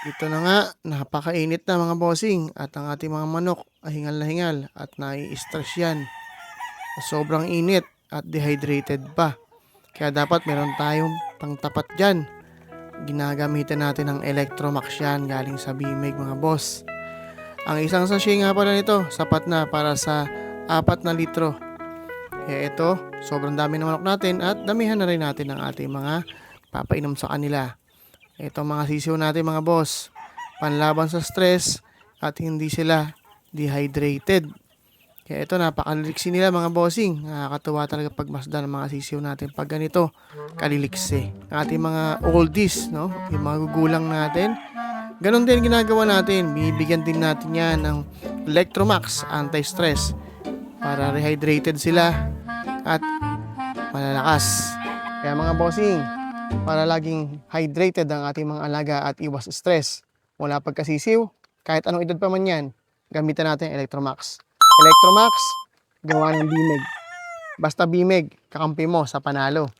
Ito na nga, napakainit na mga bossing at ang ating mga manok ay hingal na hingal at nai-stress yan. Sobrang init at dehydrated pa. Kaya dapat meron tayong pangtapat dyan. Ginagamitan natin ng Electromax yan galing sa Bimig mga boss. Ang isang sachet nga pala nito, sapat na para sa 4 na litro. Kaya ito, sobrang dami ng manok natin at damihan na rin natin ang ating mga papainom sa kanila. Ito mga sisiw natin mga boss, panlaban sa stress at hindi sila dehydrated. Kaya ito napakaliksi nila mga bossing. Nakakatuwa talaga pagmasdan ng mga sisiw natin pag ganito kaliliksi. Ang ating mga oldies, no? Yung mga gugulang natin. Ganon din ginagawa natin. Binibigyan din natin yan ng Electromax anti-stress para rehydrated sila at malalakas. Kaya mga bossing, para laging hydrated ang ating mga alaga at iwas stress mula pagkasisiw, kahit anong edad pa man yan, gamitan natin Electromax. Electromax, gawa ng Bimig. Basta Bimig, kakampi mo sa panalo.